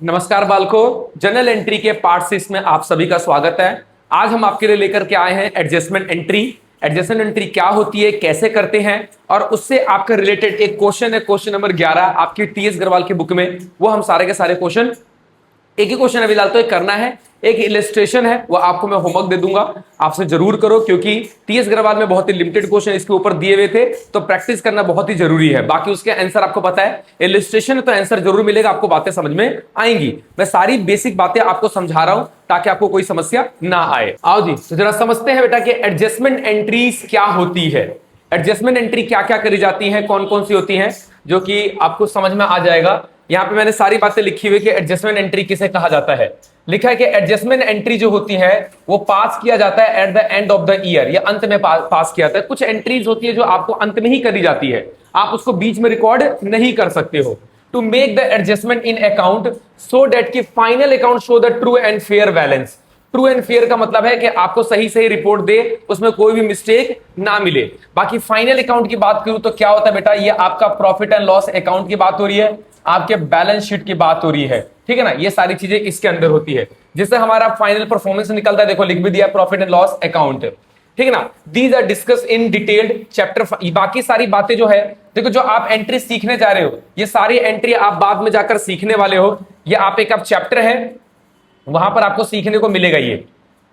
नमस्कार बालकों, general entry के पार्ट 6 में आप सभी का स्वागत है। आज हम आपके लिए लेकर के आए हैं एडजस्टमेंट एंट्री। एडजस्टमेंट एंट्री क्या होती है, कैसे करते हैं, और उससे आपका रिलेटेड एक क्वेश्चन है, क्वेश्चन नंबर 11 आपकी टीएस गढ़वाल की बुक में। वो हम सारे के सारे क्वेश्चन, एक ही क्वेश्चन है फिलहाल तो एक करना है, एक इलस्ट्रेशन है, वो आपको मैं होमवर्क दे दूंगा, आपसे जरूर करो, क्योंकि टीएस गढ़वाल में बहुत ही लिमिटेड क्वेश्चन इसके ऊपर दिए हुए थे, तो प्रैक्टिस करना बहुत ही जरूरी है। बाकी उसके आंसर आपको पता है, इलस्ट्रेशन तो आंसर जरूर मिलेगा, आपको बातें समझ में आएंगी। मैं सारी बेसिक बातें आपको समझा रहा हूं ताकि आपको कोई समस्या ना आए। आओ जी, तो जरा समझते हैं बेटा कि एडजस्टमेंट एंट्रीज क्या होती है। एडजस्टमेंट एंट्री क्या क्या करी जाती है, कौन कौन सी होती है, जो कि आपको समझ में आ जाएगा। यहां पे मैंने सारी बातें लिखी हुई कि एडजस्टमेंट एंट्री किसे कहा जाता है। लिखा है कि एडजस्टमेंट एंट्री जो होती है वो पास किया जाता है at the end of the year, या अंत में पास किया जाता है। कुछ एंट्रीज होती है जो आपको अंत में ही करी जाती है, आप उसको बीच में रिकॉर्ड नहीं कर सकते हो। To make the adjustment in account so that की final account show the true and fair balance. True and fair का मतलब है कि आपको सही सही रिपोर्ट दे, उसमें कोई भी मिस्टेक ना मिले। बाकी फाइनल अकाउंट की बात करूं तो क्या होता है बेटा, ये आपका प्रॉफिट एंड लॉस अकाउंट की बात हो रही है, आपके बैलेंस शीट की बात हो रही है, ठीक है ना। ये सारी चीजें इसके अंदर होती है, जिससे हमारा फाइनल परफॉर्मेंस निकलता है। देखो लिख भी दिया प्रॉफिट एंड लॉस अकाउंट, ठीक है ना। These are discuss in detailed chapter. बाकी सारी बातें जो है, देखो जो आप एंट्री सीखने जा रहे हो, ये सारी एंट्री आप बाद में जाकर सीखने वाले हो। ये आप एक चैप्टर है, वहां पर आपको सीखने को मिलेगा। ये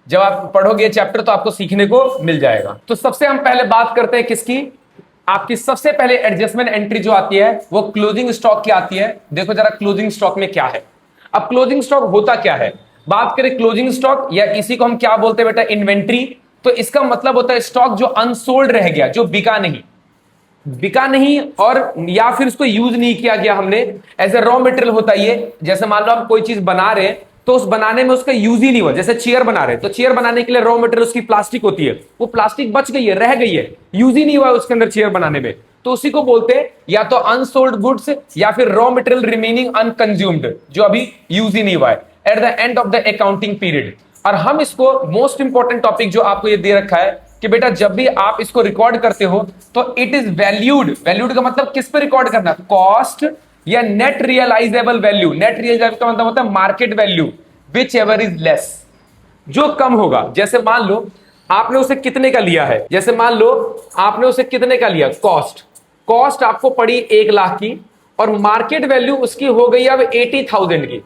जब आप पढ़ोगे चैप्टर तो आपको सीखने को मिल जाएगा। तो सबसे हम पहले बात करते हैं किसकी, आपकी सबसे पहले एडजस्टमेंट एंट्री जो आती है वो क्लोजिंग स्टॉक की आती है। देखो जरा क्लोजिंग स्टॉक में क्या है। अब क्लोजिंग स्टॉक होता क्या है, बात करें क्लोजिंग स्टॉक, या इसी को हम क्या बोलते हैं बेटा, इन्वेंट्री। तो इसका मतलब होता है स्टॉक जो अनसोल्ड रह गया, जो बिका नहीं और या फिर उसको यूज नहीं किया गया हमने, एज ए रॉ मटेरियल होता है ये। जैसे मान लो हम कोई चीज बना रहे हैं तो उस बनाने में उसका यूज ही नहीं हुआ। जैसे चेयर बना रहे हैं तो चेयर बनाने के लिए रॉ मटेरियल उसकी प्लास्टिक होती है, वो प्लास्टिक बच गई है, रह गई है, यूज ही नहीं हुआ उसके अंदर चेयर बनाने में, तो उसी को बोलते हैं या तो अनसोल्ड गुड्स या फिर रॉ मटेरियल रिमेनिंग अनकंज्यूम्ड, जो अभी यूज ही नहीं हुआ है at the end of the accounting period. और हम इसको मोस्ट इंपॉर्टेंट टॉपिक जो आपको ये दे रखा है कि बेटा जब भी आप इसको रिकॉर्ड करते हो तो इट इज वैल्यूड। वैल्यूड का मतलब किस पे रिकॉर्ड करना, कॉस्ट या net realisable value. Net realisable का मतलब होता है market value, whichever is less, जो कम होगा। जैसे मान लो आपने उसे कितने का लिया है, जैसे मान लो आपने उसे कितने का लिया, कॉस्ट आपको पड़ी 1,00,000 की और मार्केट वैल्यू उसकी हो गई अब 80,000 की।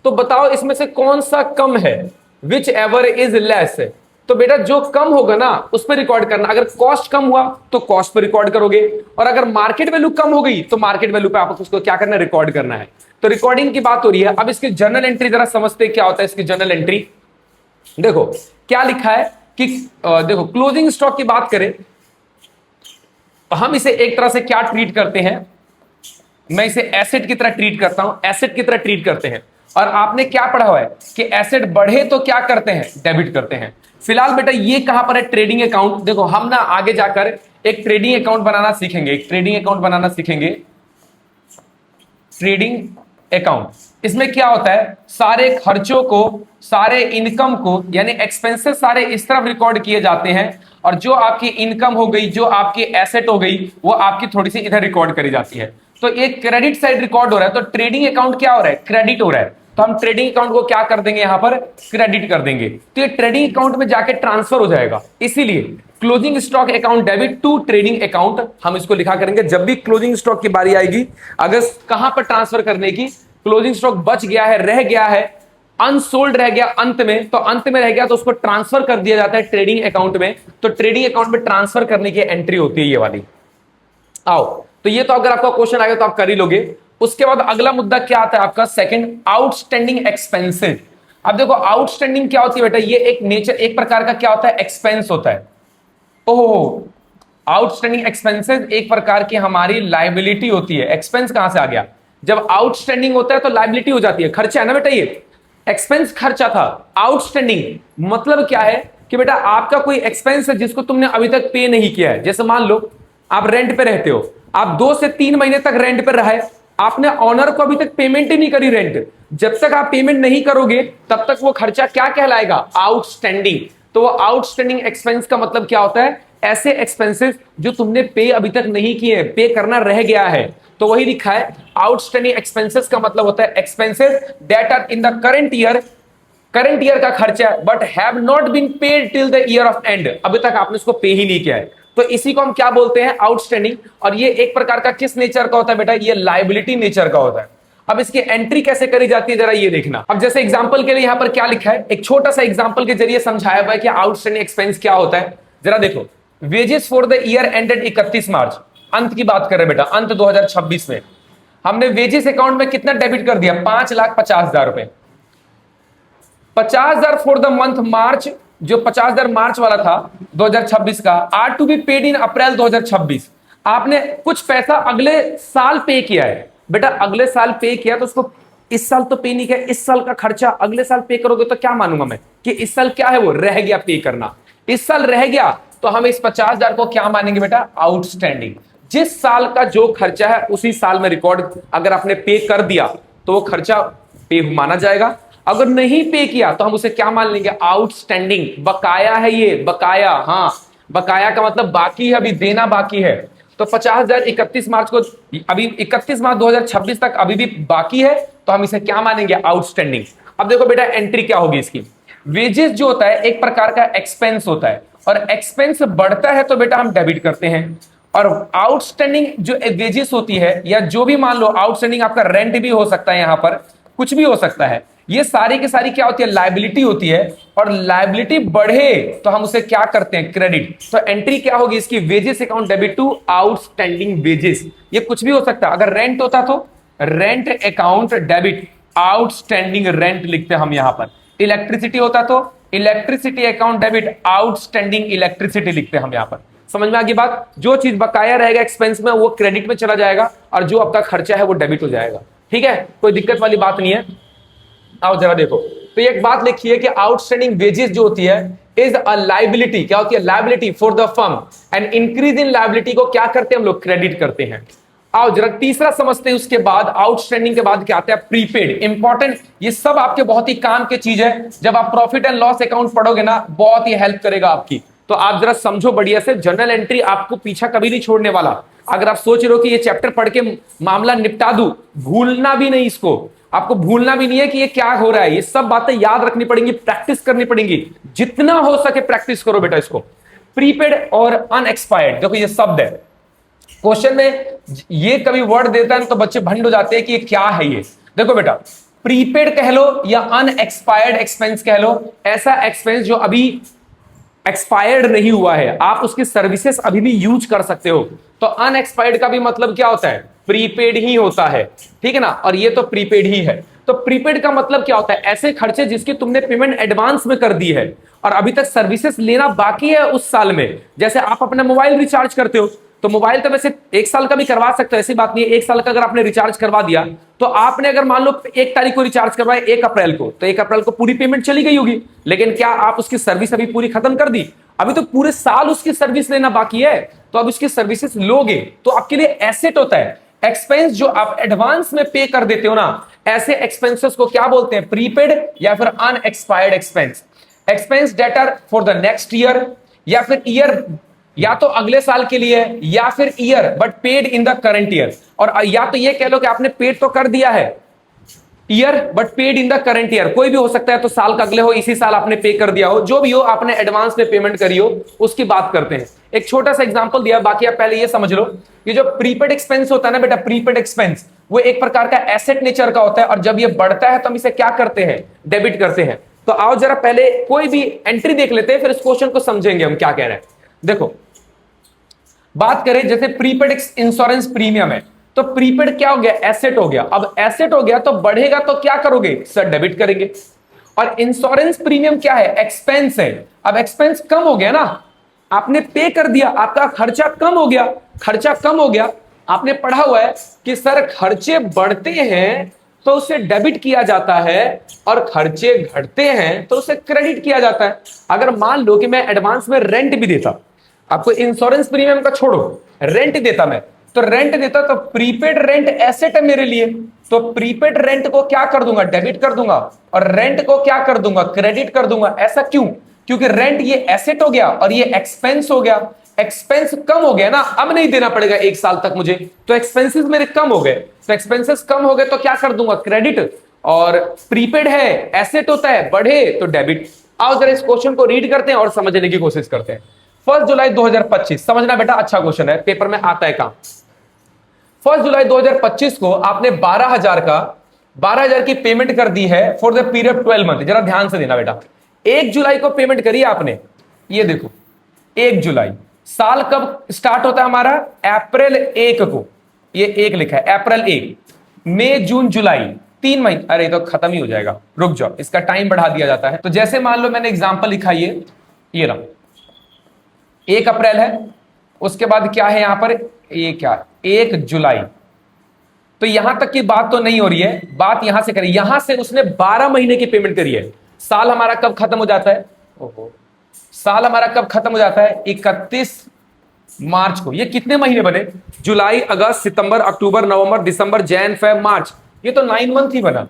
तो बताओ इसमें से कौन सा कम है, विच एवर इज लेस। तो बेटा जो कम होगा ना उस पर रिकॉर्ड करना। अगर कॉस्ट कम हुआ तो कॉस्ट पर रिकॉर्ड करोगे, और अगर मार्केट वैल्यू कम हो गई तो मार्केट वैल्यू पे आपको उसको क्या करना है, रिकॉर्ड करना है। तो रिकॉर्डिंग की बात हो रही है। अब इसकी जर्नल एंट्री जरा समझते क्या होता है इसकी जर्नल एंट्री। देखो क्या लिखा है कि देखो क्लोजिंग स्टॉक की बात करें तो हम इसे एक तरह से क्या ट्रीट करते हैं, मैं इसे एसेट की तरह ट्रीट करता हूं, एसेट की तरह ट्रीट करते हैं। और आपने क्या पढ़ा हुआ है कि एसेट बढ़े तो क्या करते हैं, डेबिट करते हैं। फिलहाल बेटा ये कहां पर है, ट्रेडिंग अकाउंट। देखो हम ना आगे जाकर एक ट्रेडिंग अकाउंट बनाना सीखेंगे, एक ट्रेडिंग अकाउंट बनाना सीखेंगे, ट्रेडिंग अकाउंट। इसमें क्या होता है, सारे खर्चों को, सारे इनकम को, यानी एक्सपेंसेस सारे इस तरफ रिकॉर्ड किए जाते हैं, और जो आपकी इनकम हो गई, जो आपकी एसेट हो गई, वो आपकी थोड़ी सी इधर रिकॉर्ड करी जाती है। तो एक क्रेडिट साइड रिकॉर्ड हो रहा है, तो ट्रेडिंग अकाउंट क्या हो रहा है, क्रेडिट हो रहा है। तो हम ट्रेडिंग अकाउंट को क्या कर देंगे, यहां पर क्रेडिट कर देंगे, तो ये ट्रेडिंग अकाउंट में जाके ट्रांसफर हो जाएगा। इसीलिए closing stock account debit to trading account हम इसको लिखा करेंगे। जब भी क्लोजिंग स्टॉक की बारी आएगी, अगर कहां पर ट्रांसफर करने की, क्लोजिंग स्टॉक बच गया है, रह गया है, अनसोल्ड रह गया अंत में, तो अंत में रह गया तो उसको ट्रांसफर कर दिया जाता है ट्रेडिंग अकाउंट में। तो ट्रेडिंग अकाउंट में ट्रांसफर करने की एंट्री होती है ये वाली। आओ, तो ये तो अगर आपका क्वेश्चन आएगा तो आप कर ही लोगे। उसके बाद अगला मुद्दा क्या आता है आपका, सेकंड, आउटस्टैंडिंग एक्सपेंसेस। अब देखो आउटस्टैंडिंग क्या होती है बेटा, ये एक नेचर, एक प्रकार का क्या होता है, एक्सपेंस होता है। ओहो, आउटस्टैंडिंग एक्सपेंसेस एक प्रकार की हमारी लाइबिलिटी होती है। एक्सपेंस कहां से आ गया, जब आउटस्टैंडिंग होता है तो लाइबिलिटी हो जाती है, खर्चा है ना बेटा। ये एक्सपेंस खर्चा था, आउटस्टैंडिंग मतलब क्या है कि बेटा आपका कोई एक्सपेंस है जिसको तुमने अभी तक पे नहीं किया है। जैसे मान लो आप रेंट पे रहते हो, आप 2 से 3 महीने तक रेंट पे रहे, आपने ऑनर को अभी तक पेमेंट ही नहीं करी रेंट। जब तक आप पेमेंट नहीं करोगे तब तक वो खर्चा क्या कहलाएगा, आउटस्टैंडिंग। तो वो आउटस्टैंडिंग एक्सपेंस का मतलब क्या होता है, ऐसे एक्सपेंसेस जो तुमने पे अभी तक नहीं किए, पे करना रह गया है, तो वही लिखा है आउटस्टैंडिंग एक्सपेंसेस का मतलब होता है expenses that are in the current year का खर्चा but have not been paid till the year of end, अभी तक आपने उसको पे ही नहीं किया है, तो इसी को हम क्या बोलते हैं आउटस्टैंडिंग। और ये एक प्रकार का किस नेचर का होता है बेटा, ये लायबिलिटी नेचर का होता है। अब इसकी एंट्री कैसे करी जाती है जरा ये देखना। अब जैसे एग्जांपल के लिए यहां पर क्या लिखा है, एक छोटा सा एग्जांपल के जरिए समझाया हुआ है कि आउटस्टैंडिंग एक्सपेंस क्या होता है। जरा देखो, wages for the year ended 31 मार्च, अंत की बात कर रहे बेटा, अंत 2026 में हमने वेजेस अकाउंट में कितना डेबिट कर दिया, 5,50,000 रुपए। 50,000 फॉर द मंथ मार्च, जो 50,000 मार्च वाला था 2026 का, are to be paid in April 2026। आपने कुछ पैसा अगले साल पे किया है बेटा, अगले साल पे किया तो उसको इस साल तो पे नहीं किया, इस साल का खर्चा अगले साल पे करोगे तो क्या मानूंगा मैं कि इस साल क्या है वो रह गया पे करना, इस साल रह गया तो हम इस 50,000 को क्या मानेंगे बेटा, आउटस्टैंडिंग। जिस साल का जो खर्चा है उसी साल में रिकॉर्ड, अगर आपने पे कर दिया तो वो खर्चा पे माना जाएगा, अगर नहीं पे किया तो हम उसे क्या मान लेंगे, आउटस्टैंडिंग। बकाया है ये, बकाया, हाँ बकाया का मतलब बाकी है, अभी देना बाकी है। तो 50,000 31 मार्च को, अभी 31 मार्च 2026 तक अभी भी बाकी है, तो हम इसे क्या मानेंगे, आउटस्टैंडिंग। अब देखो बेटा एंट्री क्या होगी इसकी, वेजेस जो होता है एक प्रकार का एक्सपेंस होता है, और एक्सपेंस बढ़ता है तो बेटा हम डेबिट करते हैं, और आउटस्टैंडिंग जो वेजेस होती है, या जो भी मान लो आउटस्टैंडिंग आपका रेंट भी हो सकता है, यहां पर कुछ भी हो सकता है, ये सारी की सारी क्या होती है, लायबिलिटी होती है, और लायबिलिटी बढ़े तो हम उसे क्या करते हैं, क्रेडिट। तो एंट्री क्या होगी इसकी, wages account debit to outstanding wages. ये कुछ भी हो सकता है, अगर रेंट होता तो rent account debit outstanding rent लिखते हैं हम यहां पर, इलेक्ट्रिसिटी होता तो electricity account debit outstanding electricity लिखते हैं हम यहां पर। समझ में आ गई बात, जो चीज बकाया रहेगा एक्सपेंस में वो क्रेडिट में चला जाएगा, और जो आपका खर्चा है वो डेबिट हो जाएगा। ठीक है, कोई दिक्कत वाली बात नहीं है। आओ जरा देखो, तो एक बात लिखिए कि आउटस्टैंडिंग वेजेस जो होती है इज अ लायबिलिटी, क्या होती है, liability for the firm, and increase in liability को क्या करते हैं हम लोग, क्रेडिट करते हैं। आओ जरा तीसरा समझते हैं, उसके बाद आउटस्टैंडिंग के बाद क्या आता है, प्रीपेड। इंपॉर्टेंट, ये सब आपके बहुत ही काम की चीज है, जब आप प्रॉफिट एंड लॉस अकाउंट पढ़ोगे ना बहुत ही हेल्प करेगा आपकी। तो आप जरा समझो बढ़िया से, जर्नल एंट्री आपको पीछा कभी नहीं छोड़ने वाला। अगर आप सोच रहे हो कि ये चैप्टर पढ़ के मामला निपटा दूं, भूलना भी नहीं इसको, आपको भूलना भी नहीं है कि ये क्या हो रहा है, ये सब बातें याद रखनी पड़ेंगी, प्रैक्टिस करनी पड़ेंगी, जितना हो सके प्रैक्टिस करो बेटा इसको। प्रीपेड और अनएक्सपायर्ड, देखो ये शब्द है, क्वेश्चन में ये कभी वर्ड देता है तो बच्चे भंड हो जाते हैं कि ये क्या है ये। देखो बेटा, प्रीपेड कह लो या अनएक्सपायर्ड एक्सपेंस कह लो, ऐसा एक्सपेंस जो अभी एक्सपायर्ड नहीं हुआ है, आप उसकी सर्विसेज अभी भी यूज कर सकते हो। तो अनएक्सपायर्ड का भी मतलब क्या होता है, प्रीपेड ही होता है, ठीक है ना, और ये तो प्रीपेड ही है। तो प्रीपेड का मतलब क्या होता है, ऐसे खर्चे जिसकी तुमने पेमेंट एडवांस में कर दी है और अभी तक सर्विसेज लेना बाकी है उस साल में। जैसे आप अपना मोबाइल रिचार्ज करते हो, तो मोबाइल तो वैसे 1 साल का भी करवा सकते हो, ऐसी बात नहीं है। 1 साल का अगर आपने रिचार्ज करवा दिया तो आपने अगर मान लो 1 तारीख को रिचार्ज करवाया 1 अप्रैल को, तो 1 अप्रैल को पूरी पेमेंट चली गई होगी, लेकिन क्या आप उसकी सर्विस अभी पूरी खत्म कर दी, अभी तो पूरे साल उसकी सर्विस लेना बाकी है, तो अब उसकी सर्विसेज लोगे तो आपके लिए एसेट होता है। एक्सपेंस जो आप एडवांस में पे कर देते हो ना, ऐसे एक्सपेंसेस को क्या बोलते हैं, प्रीपेड या फिर unexpired expense. Expense that are for the next year, या फिर ईयर या तो अगले साल के लिए, या फिर year but paid in the current year, और या तो ये कह लो कि आपने पेड तो कर दिया है year but paid in the current year, कोई भी हो सकता है, तो साल का अगले हो, इसी साल आपने पे कर दिया हो, जो भी हो आपने एडवांस में पेमेंट करी हो उसकी बात करते हैं। एक छोटा सा एग्जांपल दिया, बाकी आप पहले ये समझ लो, ये जो प्रीपेड एक्सपेंस होता है ना बेटा, प्रीपेड एक्सपेंस वो एक प्रकार का एसेट नेचर का होता है, और जब ये बढ़ता है तो हम इसे क्या करते हैं, डेबिट करते हैं। तो आओ जरा पहले कोई भी एंट्री देख लेते हैं, फिर इस क्वेश्चन को समझेंगे हम क्या कह रहे हैं। देखो बात करें जैसे प्रीपेड इंश्योरेंस प्रीमियम है, तो प्रीपेड क्या हो गया, एसेट हो गया। अब एसेट हो गया तो बढ़ेगा तो क्या करोगे सर, डेबिट करेंगे। और इंश्योरेंस प्रीमियम क्या है, एक्सपेंस है। अब एक्सपेंस कम हो गया ना, आपने पे कर दिया, आपका खर्चा कम हो गया, खर्चा कम हो गया। आपने पढ़ा हुआ है कि सर खर्चे बढ़ते हैं तो उसे डेबिट किया जाता है, और खर्चे घटते हैं तो उसे क्रेडिट किया जाता है। अगर मान लो कि मैं एडवांस में रेंट भी देता, आपको इंश्योरेंस प्रीमियम का छोड़ो, रेंट देता मैं, तो रेंट देता तो प्रीपेड रेंट एसेट है मेरे लिए, तो प्रीपेड रेंट को क्या कर दूंगा, डेबिट कर दूंगा, और रेंट को क्या कर दूंगा, क्रेडिट कर दूंगा। ऐसा क्यों, क्योंकि रेंट ये एसेट हो गया और ये एक्सपेंस हो गया। एक्सपेंस कम हो गया ना, अब नहीं देना पड़ेगा एक साल तक मुझे, तो एक्सपेंसेस मेरे कम हो गए, तो एक्सपेंसेस कम हो गए तो क्या कर दूंगा, क्रेडिट। और प्रीपेड है, एसेट होता है, बढ़े तो डेबिट। आओ जरा इस क्वेश्चन को रीड करते हैं और समझने की कोशिश करते हैं। 1 जुलाई 2025, समझना बेटा, अच्छा क्वेश्चन है, पेपर में आता है काम। 1 जुलाई 2025 को आपने 12,000 की पेमेंट कर दी है फॉर द पीरियड 12 मंथ। जरा ध्यान से देना बेटा, 1 जुलाई को पेमेंट करी आपने, ये देखो 1 जुलाई, साल कब स्टार्ट होता है हमारा, अप्रैल 1 को, ये 1 लिखा है, अप्रैल 1, मई जून जुलाई, 3 महीने, अरे तो खत्म ही हो जाएगा, रुक जाओ, इसका टाइम बढ़ा दिया जाता है। तो जैसे मान लो मैंने एग्जांपल लिखा, ये रहा 1 अप्रैल है, उसके बाद क्या है यहां पर, ये क्या, 1 जुलाई। तो यहां तक की बात तो नहीं हो रही है, बात यहां से करी, यहां से उसने 12 महीने की पेमेंट करी है। साल हमारा कब खत्म हो जाता है, ओहो, साल हमारा कब खत्म हो जाता है, 31 मार्च को। ये कितने महीने बने, जुलाई, अगस्त, सितंबर, अक्टूबर, नवंबर, दिसंबर, जैन, फेब, मार्च, ये तो 9 मंथ ही बना।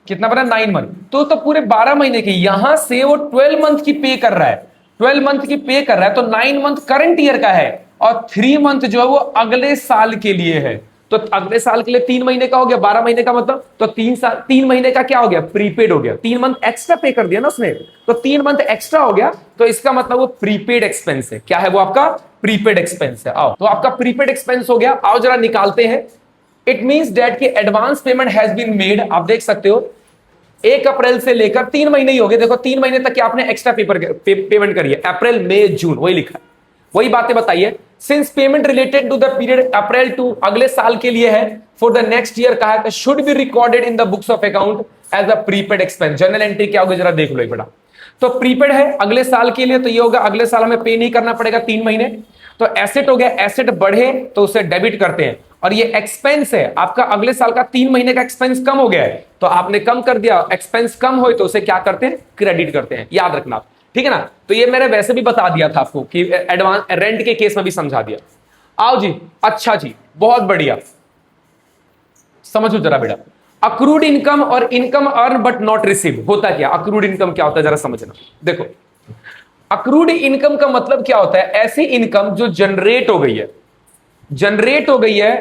कितना बना, 9 मंथ, तो पूरे 12 महीने की, यहां से वो 12 मंथ की पे कर रहा है, 12 मंथ की पे कर रहा है, तो 9 मंथ करंट ईयर का है, और 3 मंथ जो है वो अगले साल के लिए है। तो अगले साल के लिए 3 महीने का हो गया, 12 महीने का मतलब, तो 3 महीने का क्या हो गया, प्रीपेड हो गया, 3 मंथ एक्स्ट्रा पे कर दिया ना उसने, तो 3 मंथ एक्स्ट्रा हो गया, तो इसका मतलब वो प्रीपेड एक्सपेंस है। क्या है वो, आपका प्रीपेड एक्सपेंस है। आओ, तो आपका प्रीपेड एक्सपेंस हो गया, आओ जरा निकालते हैं। इट मींस दैट कि advance payment has been made, आप देख सकते हो 1 अप्रैल से लेकर 3 महीने ही हो गए, देखो 3 महीने तक कि आपने एक्स्ट्रा पेमेंट करी है, अप्रैल, मई, जून, वही लिखा है, वही बातें बताइए। Since payment related to the period April to अगले साल के लिए है, फॉर द नेक्स्ट ईयर कहा है, should be recorded in the books of account as a prepaid expense. Journal entry क्या होगी, जरा देख लो एक बेटा। तो प्रीपेड है अगले साल के लिए, तो ये होगा अगले साल हमें पे नहीं करना पड़ेगा 3 महीने। तो एसेट हो गया, एसेट बढ़े तो उसे डेबिट करते हैं, और ये एक्सपेंस है आपका, अगले साल का 3 महीने का एक्सपेंस कम हो गया है, तो आपने कम कर दिया, एक्सपेंस कम हो तो उसे क्या करते हैं, क्रेडिट करते हैं, याद रखना, ठीक है ना। तो ये मैंने वैसे भी बता दिया था आपको कि एडवांस रेंट के केस में भी समझा दिया। आओ जी, अच्छा जी, बहुत बढ़िया, समझो जरा बेटा, अक्रूड इनकम और income earn but not receive होता क्या, अक्रूड इनकम क्या होता है जरा समझना। देखो, अक्रूड इनकम का मतलब क्या होता है, ऐसी इनकम जो जनरेट हो गई है, जनरेट हो गई है,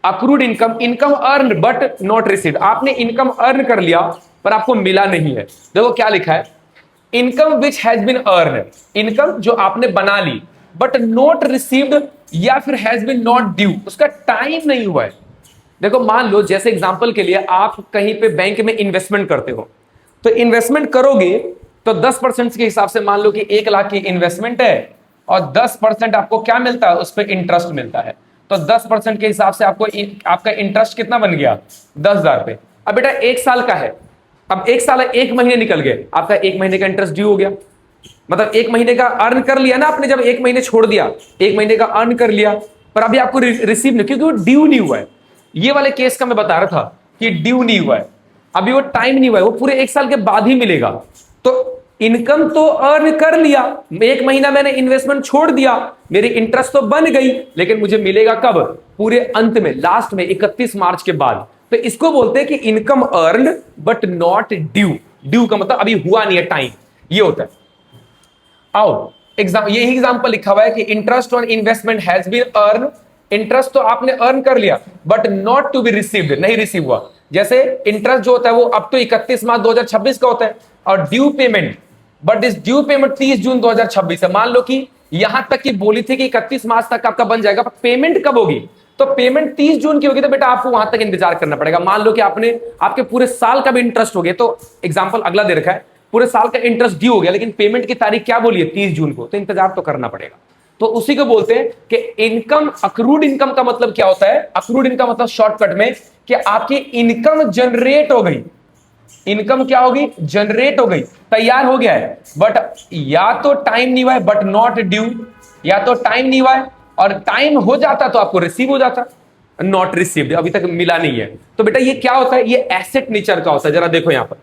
accrued income, income earn but not receive, आपने इनकम अर्न कर लिया पर आपको मिला नहीं है। देखो क्या लिखा है, income which has been earn, income जो आपने बना ली बट नॉट रिसीव्ड, या फिर हैज बीन नॉट ड्यू, उसका टाइम नहीं हुआ है। देखो मान लो जैसे एग्जांपल के लिए आप कहीं पे बैंक में इन्वेस्टमेंट करते हो, तो इन्वेस्टमेंट करोगे तो 10% के हिसाब से मान लो कि 1 लाख की इन्वेस्टमेंट है, और 10% आपको क्या मिलता है, उस पर इंटरेस्ट मिलता है। तो 10% के हिसाब से आपको आपका इंटरेस्ट कितना बन गया, 10,000 रुपए। अब बेटा 1 साल का है, अब 1 साल 1 महीने निकल गए, आपका 1 महीने का इंटरेस्ट ड्यू हो गया, मतलब 1 महीने का अर्न कर लिया ना आपने, जब 1 महीने छोड़ दिया, 1 महीने का अर्न कर लिया, पर अभी आपको रिसीव नहीं, क्योंकि वो ड्यू नहीं हुआ है। ये वाले केस का मैं बता रहा था कि ड्यू नहीं हुआ है, अभी वो टाइम नहीं हुआ है, वो पूरे 1 साल के बाद ही मिलेगा। तो इनकम तो अर्न कर लिया, 1 महीना मैंने इन्वेस्टमेंट छोड़ दिया, मेरी इंटरेस्ट तो बन गई, लेकिन मुझे मिलेगा कब, पूरे अंत में, लास्ट में 31 मार्च के बाद। तो इसको बोलते हैं कि income earn but not due. Due का मतलब अभी हुआ नहीं है, टाइम, ये होता है। आओ यही एग्जांपल लिखा हुआ है कि interest on investment has been earn, interest तो आपने अर्न कर लिया but not to be received, नहीं रिसीव हुआ। जैसे इंटरेस्ट जो होता है वो अब तो 31 मार्च 2026 का होता है, और ड्यू पेमेंट, बट इस ड्यू पेमेंट 30 जून 2026 है। मान लो कि यहां तक की बोली थी कि 31 मार्च तक आपका बन जाएगा, पर पेमेंट कब होगी, तो पेमेंट 30 जून की होगी, तो बेटा आपको वहां तक इंतजार करना पड़ेगा। मान लो कि आपने आपके पूरे साल का भी इंटरेस्ट हो गया, तो एग्जांपल अगला दे रखा है, पूरे साल का इंटरेस्ट ड्यू हो गया, लेकिन पेमेंट की तारीख क्या बोली है, 30 जून को, तो इंतजार तो करना पड़ेगा। तो उसी को बोलते हैं कि इनकम, अक्रूड इनकम का मतलब क्या होता है, अक्रूड इनकम मतलब शॉर्टकट में कि आपकी इनकम जनरेट हो गई, इनकम क्या होगी, जनरेट हो गई, तैयार हो गया है, बट या तो टाइम नहीं हुआ है, बट नॉट ड्यू, या तो टाइम नहीं हुआ है, और टाइम हो जाता तो आपको रिसीव हो जाता, नॉट रिसीव्ड, अभी तक मिला नहीं है। तो बेटा ये क्या होता है, ये एसेट नेचर का होता है। जरा देखो यहां पर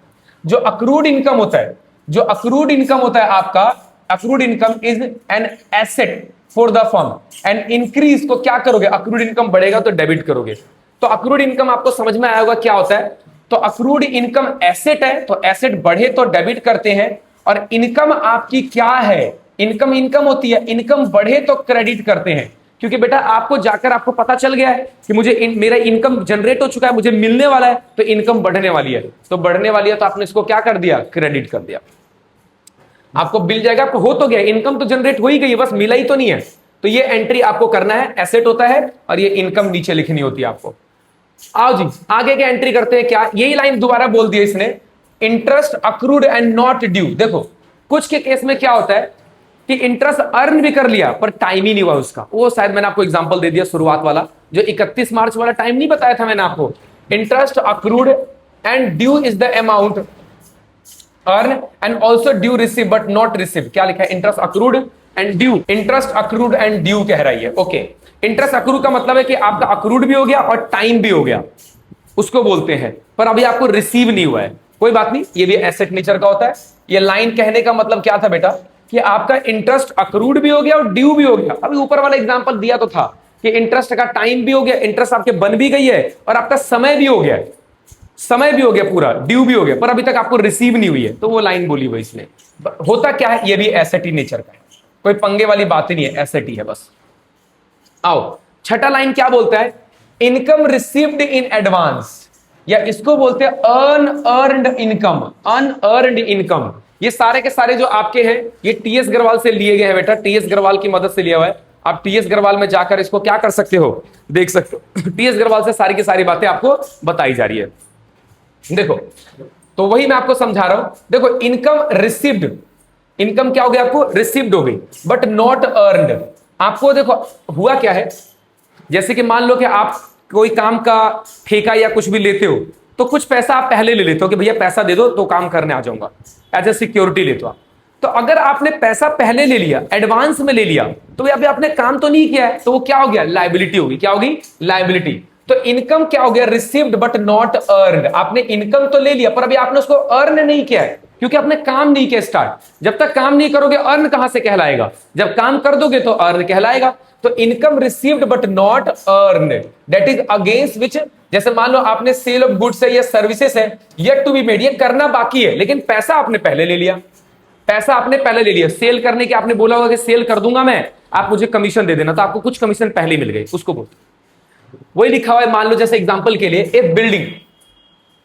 जो अक्रूड इनकम होता है, जो अक्रूड इनकम होता है आपका, accrued income is an asset for the firm and increase, तो क्या करोगे, अक्रूड इनकम बढ़ेगा तो डेबिट करोगे। तो अक्रूड इनकम आपको समझ में आया होगा क्या होता है। तो अक्रूड इनकम एसेट है, तो एसेट बढ़े तो डेबिट करते हैं, और इनकम आपकी क्या है, इनकम इनकम होती है, इनकम बढ़े तो क्रेडिट करते हैं, क्योंकि बेटा आपको जाकर आपको पता चल गया है कि मुझे मेरा इनकम जनरेट हो चुका है, मुझे मिलने वाला है, तो इनकम बढ़ने वाली है, तो बढ़ने वाली है तो आपने इसको क्या कर दिया, क्रेडिट कर दिया। आपको मिल जाएगा, आपको हो तो गया, इनकम तो जनरेट हो ही गई है, बस मिला ही तो नहीं है, तो ये एंट्री आपको करना है, एसेट होता है, और ये इनकम नीचे लिखनी होती है आपको। आओ जी आगे क्या एंट्री करते हैं, क्या यही लाइन दोबारा बोल दी इसने, interest accrued and not due. देखो कुछ के केस में क्या होता है कि इंटरेस्ट अर्न भी कर लिया पर टाइम ही नहीं हुआ उसका, वो शायद मैंने आपको एग्जांपल दे दिया शुरुआत वाला, जो 31 मार्च वाला टाइम नहीं बताया था मैंने आपको। Interest accrued and due is the amount earn and also due receive but not receive. क्या लिखा है, interest accrued and due, interest accrued and due कह रही है। ओके, इंटरेस्ट अक्रूड का मतलब है कि आपका अक्रूड भी हो गया और टाइम भी हो गया, उसको बोलते हैं, पर अभी आपको रिसीव नहीं हुआ है, कोई बात नहीं, ये भी एसेट नेचर का होता है। ये लाइन कहने का मतलब क्या था बेटा, कि आपका इंटरेस्ट अक्रूड भी हो गया और ड्यू भी हो गया। अभी ऊपर वाला एग्जांपल दिया तो था कि इंटरेस्ट का टाइम भी हो गया, इंटरेस्ट आपके बन भी गई है, और आपका समय भी हो गया, समय भी हो गया पूरा, ड्यू भी हो गया, पर अभी तक आपको रिसीव नहीं हुई है, तो वो लाइन बोली हुई इसने। होता क्या है, ये भी एसेट ही नेचर का है, कोई पंगे वाली बात ही नहीं है, एसेट ही है बस। आओ छठा लाइन क्या बोलता है, इनकम रिसीव्ड इन एडवांस, या इसको बोलते हैं अनअर्न्ड इनकम, अनअर्न्ड इनकम। ये सारे के सारे जो आपके हैं ये टीएस गरवाल से लिए गए हैं बेटा, टीएस गरवाल की मदद से लिया हुआ है। आप टीएस गरवाल में जाकर इसको क्या कर सकते हो, देख सकते हो, टीएस गरवाल से सारी की सारी बातें आपको बताई जा रही है। देखो तो वही मैं आपको समझा रहा हूं, देखो इनकम रिसीव्ड, इनकम क्या हो गया आपको, रिसीव्ड हो गई, बट नॉट अर्न्ड। आपको देखो हुआ क्या है, जैसे कि मान लो कि आप कोई काम का ठेका या कुछ भी लेते हो, तो कुछ पैसा आप पहले ले लेते हो कि भैया पैसा दे दो तो काम करने आ जाऊंगा, एज ए सिक्योरिटी लेते हो। तो अगर आपने पैसा पहले ले लिया, एडवांस में ले लिया, तो अभी आपने काम तो नहीं किया है, तो वो क्या हो गया, लायबिलिटी होगी। क्या होगी, लायबिलिटी। तो इनकम क्या हो गया, रिसीव्ड बट नॉट अर्न्ड। आपने इनकम तो ले लिया पर अभी आपने उसको अर्न नहीं किया है, क्योंकि आपने काम नहीं किया स्टार्ट। जब तक काम नहीं करोगे अर्न कहां से कहलाएगा, जब काम कर दोगे तो अर्न कहलाएगा। तो income received but not earn, that is against which, जैसे मान लो आपने सेल ऑफ गुड्स है या सर्विसेज है, येट टू बी मेड, ये करना बाकी है, लेकिन पैसा आपने पहले ले लिया, पैसा आपने पहले ले लिया। सेल करने के आपने बोला होगा कि सेल कर दूंगा मैं, आप मुझे कमीशन दे देना, तो आपको कुछ कमीशन पहले मिल गई, उसको बोलते। वही लिखा हुआ है, मान लो जैसे एग्जांपल के लिए a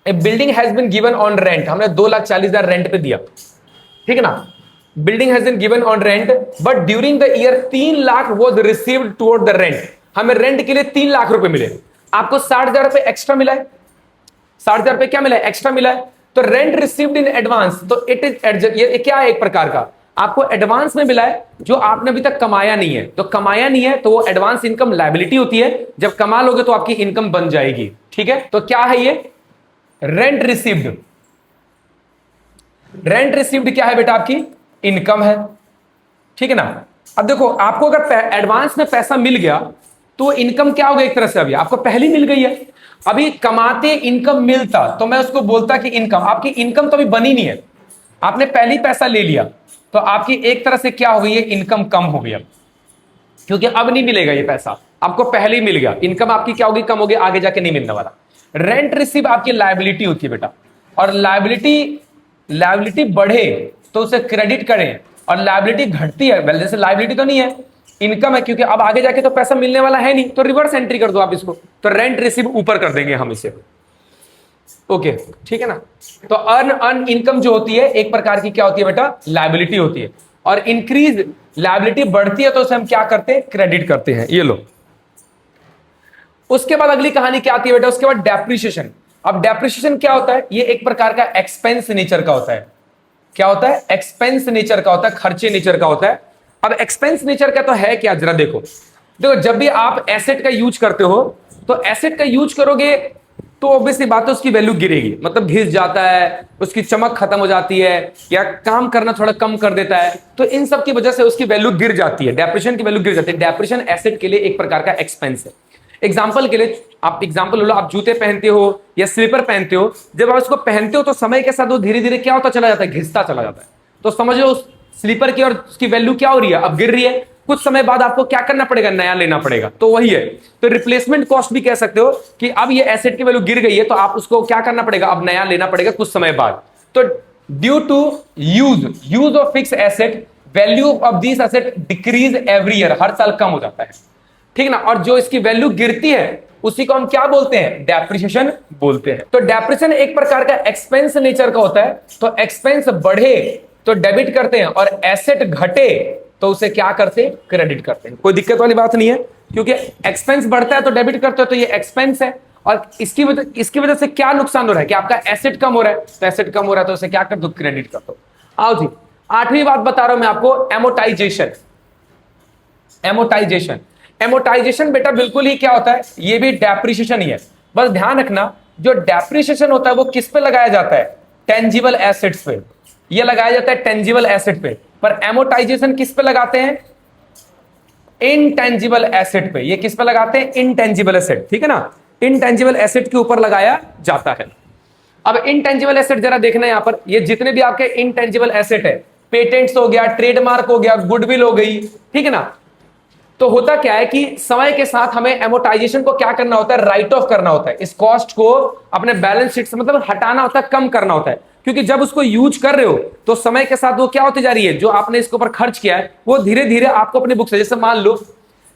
building has been given on rent, हमने 2,40,000 रेंट पे दिया, ठीक है ना। Building has been given on rent but during the year 3 lakh was received toward the rent. हमें रेंट के लिए 3 लाख रुपए मिले, आपको 60,000 रुपए एक्स्ट्रा मिला है, 60,000 रुपए क्या मिला है, एक्स्ट्रा मिला है। तो रेंट रिसीव्ड इन एडवांस, तो इट इज, ये क्या है, एक प्रकार का आपको एडवांस में मिला है जो आपने अभी तक कमाया नहीं है। तो कमाया नहीं है तो वो एडवांस इनकम लायबिलिटी होती है, जब कमा लोगे तो आपकी इनकम बन जाएगी, ठीक है। तो क्या है ये, रेंट रिसीव्ड। रेंट रिसीव्ड क्या है बेटा, आपकी इनकम है, ठीक है ना। अब देखो आपको अगर एडवांस में पैसा मिल गया तो इनकम क्या हो गया, एक तरह से अभी आपको पहले मिल गई है। अभी कमाते इनकम मिलता तो मैं उसको बोलता कि इनकम, आपकी इनकम तो अभी बनी नहीं है, आपने पहले ही पैसा ले लिया, तो आपकी एक तरह से क्या हो गई है, इनकम कम हो गई, क्योंकि अब नहीं मिलेगा ये पैसा, आपको पहले ही मिल गया। इनकम आपकी क्या होगी, कम होगी, आगे जाके नहीं मिलने वाला। रेंट रिसीव आपकी लायबिलिटी होती है बेटा, और लायबिलिटी बढ़े तो उसे क्रेडिट करें, और लायबिलिटी घटती है, वेल जैसे लायबिलिटी तो नहीं है, इनकम है, क्योंकि अब आगे जाके तो पैसा मिलने वाला है नहीं, तो रिवर्स एंट्री कर दो आप इसको, तो रेंट रिसीव ऊपर कर देंगे हम इसे, ओके, ठीक है ना। तो अर्न इनकम जो होती है एक प्रकार की क्या होती है बेटा, लायबिलिटी होती है, और इंक्रीज लायबिलिटी बढ़ती है तो उसे हम क्या करते हैं, क्रेडिट करते हैं। ये लो, उसके बाद अगली कहानी क्या आती है बेटा, उसके बाद डेप्रिसिएशन। अब डेप्रिसिएशन क्या होता है, ये एक प्रकार का एक्सपेंस नेचर का होता है। क्या होता है, एक्सपेंस नेचर का होता है, खर्चे नेचर का होता है। अब एक्सपेंस नेचर का तो है क्या, जरा देखो, जब भी आप एसेट का यूज करते हो तो एसेट का यूज करोगे तो ऑब्वियसली बात है उसकी वैल्यू गिरेगी, मतलब घिस जाता है, उसकी चमक खत्म हो जाती है, या काम करना थोड़ा कम कर देता है, तो इन सब की वजह से उसकी वैल्यू गिर जाती है, डेप्रिसिएशन की वैल्यू गिर जाती है। डेप्रिसिएशन एसेट के लिए एक प्रकार का एक्सपेंस है। एग्जाम्पल के लिए आप एग्जाम्पल लो, आप जूते पहनते हो या स्लीपर पहनते हो, जब आप उसको पहनते हो तो समय के साथ वो धीरे धीरे क्या होता चला जाता है, घिसता चला जाता है। तो समझ लो उस स्लीपर की और उसकी वैल्यू क्या हो रही है, अब गिर रही है, कुछ समय बाद आपको क्या करना पड़ेगा, नया लेना पड़ेगा। तो वही है, तो रिप्लेसमेंट कॉस्ट भी कह सकते हो कि अब ये एसेट की वैल्यू गिर गई है तो आप उसको क्या करना पड़ेगा, अब नया लेना पड़ेगा कुछ समय बाद। तो due to use of fix asset value of this asset decrease every year, हर साल कम हो जाता है, ठीक ना। और जो इसकी वैल्यू गिरती है उसी को हम क्या बोलते हैं, डेप्रिसिएशन बोलते हैं। तो डेप्रिसिएशन एक प्रकार का एक्सपेंस नेचर का होता है। तो एक्सपेंस बढ़े तो डेबिट करते हैं और एसेट घटे तो उसे क्या करते हैं, क्रेडिट करते हैं। कोई दिक्कत वाली बात नहीं है, क्योंकि एक्सपेंस बढ़ता है तो डेबिट करते हो, तो ये एक्सपेंस है। और इसकी वजह से क्या नुकसान हो रहा है कि आपका एसेट कम हो रहा है, तो एसेट कम हो रहा है तो उसे क्या कर दो, क्रेडिट कर दो। आओ जी, आठवीं बात बता रहा हूं मैं आपको, एमोटाइजेशन। एमोटाइजेशन, एमोटाइजेशन बेटा बिल्कुल ही क्या होता है, ये भी डेप्रिसिएशन ही है। बस ध्यान रखना, जो डेप्रिसिएशन होता है वो किस पे लगाया जाता है, टेंजिबल एसेट्स पे, ये लगाया जाता है टेंजिबल एसेट पे। पर एमोटाइजेशन किस पे लगाते हैं, इनटेंजिबल एसेट पे। ये किस पे लगाते हैं, इनटेंजिबल एसेट, ठीक है ना, इनटेंजिबल एसेट के ऊपर लगाया जाता है। अब इनटेंजिबल एसेट जरा देखना यहां पर, ये जितने भी आपके इनटेंजिबल एसेट है, पेटेंट्स हो गया, ट्रेडमार्क हो गया, गुडविल हो गई, ठीक है ना। तो होता क्या है कि समय के साथ हमें एमोटाइजेशन को क्या करना होता है, राइट ऑफ करना होता है। इस कॉस्ट को अपने बैलेंस शीट से मतलब हटाना होता है, कम करना होता है। क्योंकि जब उसको यूज कर रहे हो तो समय के साथ वो क्या होती जा रही है, जो आपने इसके ऊपर खर्च किया है वो धीरे धीरे आपको अपनी बुक से, जैसे मान लो